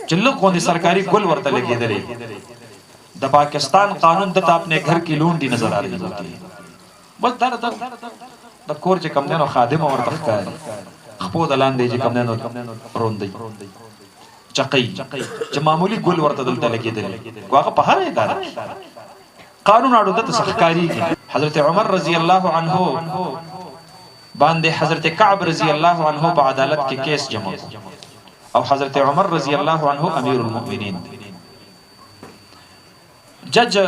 چې لږ غوندې سرکاري ګل ورته لګېدلی د پاکستان قانون دته اپنے گھر کی لونډي نظر آ رہی ہوتی ہے بس د کور چې کم دنو خادمه ورته ښکاري خپو د لاندې چې کم دنو روندي چقی چې معمولی ګل ورته دلته لګېدلی خو هغه په هر اداره قانون اړو دته ښکارېږي حضرت عمر رضی الله عنه باندې حضرت کعب رضی الله عنه په عدالت کې کیس جمع او حضرت عمر رضی الله عنه امیر المؤمنین جج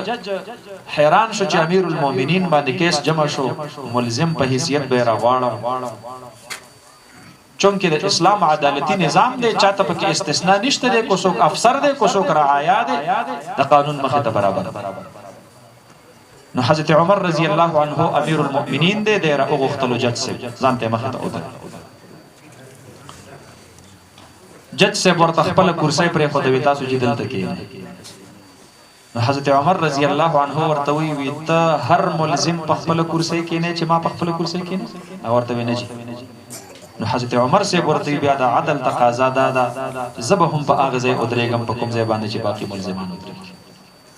حیران شو چې امیر المؤمنین باندې کیس جمع شو ملزم په حیثیت به راغواړم چونکه د اسلام عدالتي نظام دی چاته پکې استثناء نشته دی کو څوک افسر دی کو څوک رعایا دی د قانون مخه ته برابر نو حضرت عمر رضی الله عنه امیر المؤمنین دی د راغختلو جج سے ځانته مخه ته ودر جج سے ورته خپل کرسي پرې خو د تاسو چې دلته کې نو حضرت عمر رضی الله عنه ورته وی ته هر ملزم په خپل کرسي کې نه چې ما په خپل کرسي کې نه ورته ویني نو حضرت عمر سے ورته بیا د عدل تقاضا دا زبه هم په اغه ځای ودرېګم په کوم ځای باندې چې باقي ملزمان ودرېږي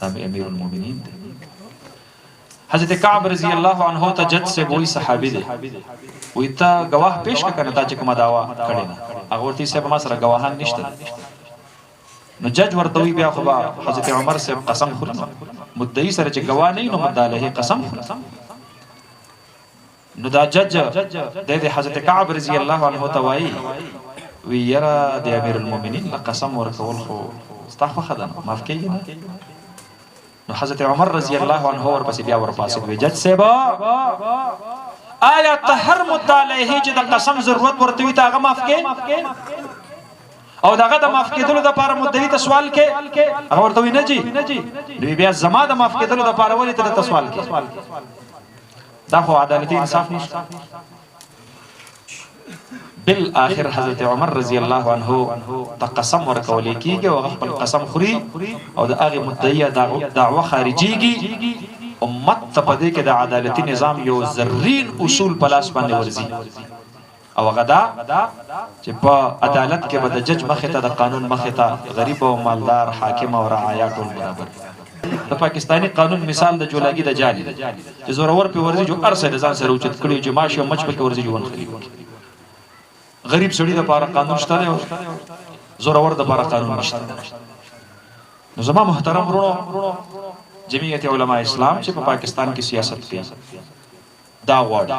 دا امیر المؤمنین دی حضرت کعب رضی الله عنه ته جج سے وہی صحابی دی وی ته گواه پیش کنه تا چې کومه داوا کړي نه هغه ورته سه ما سره گواهان نشته نو جج ورته وی بیا خو حضرت عمر سے قسم خوري مدعی سره چې گواه نه نو مدعا له قسم خوري نو دا جج د حضرت کعب رضی الله عنه ته وی وی یرا د امیر المؤمنین قسم ورکول خو استغفر خدای معاف کیږي نه نو حضرت عمر رضی الله عنه ورپسې بیا ورپاسې وی جج صاحب آیا ته هر مدعا علیه چې د قسم ضرورت ورته وي ته هغه معاف کې او داغه د معاف کېدلو د لپاره مدعي ته سوال کې هغه ورته وی نه جی نو بیا زما د معاف کېدلو د لپاره ولې ته سوال کې دا خو عدالتي انصاف نشته بالآخر حضرت عمر رضی الله عنه ته قسم ورکول کېږي او خپل قسم خوري او د هغه مدعي دعوه خارجيږي امت ته پدې کې د عدالتي نظام یو زرین اصول پلاس باندې ورزي او غدا چې په عدالت کې به د جج مخه ته د قانون مخه ته غریب او مالدار حاکم او رعایا ټول برابر د پاکستانی قانون مثال د جولاګي د جالي چې زورور په ورزي جو ارسه د ځان سره اوچت کړي چې ماشه مچ په ورزي جوړ کړي غریب سړي د لپاره قانون شته او زورور د لپاره قانون نشته نو زما محترم ورونو جمعیت علماء اسلام چې په پاکستان کې سیاست کوي دا غواړي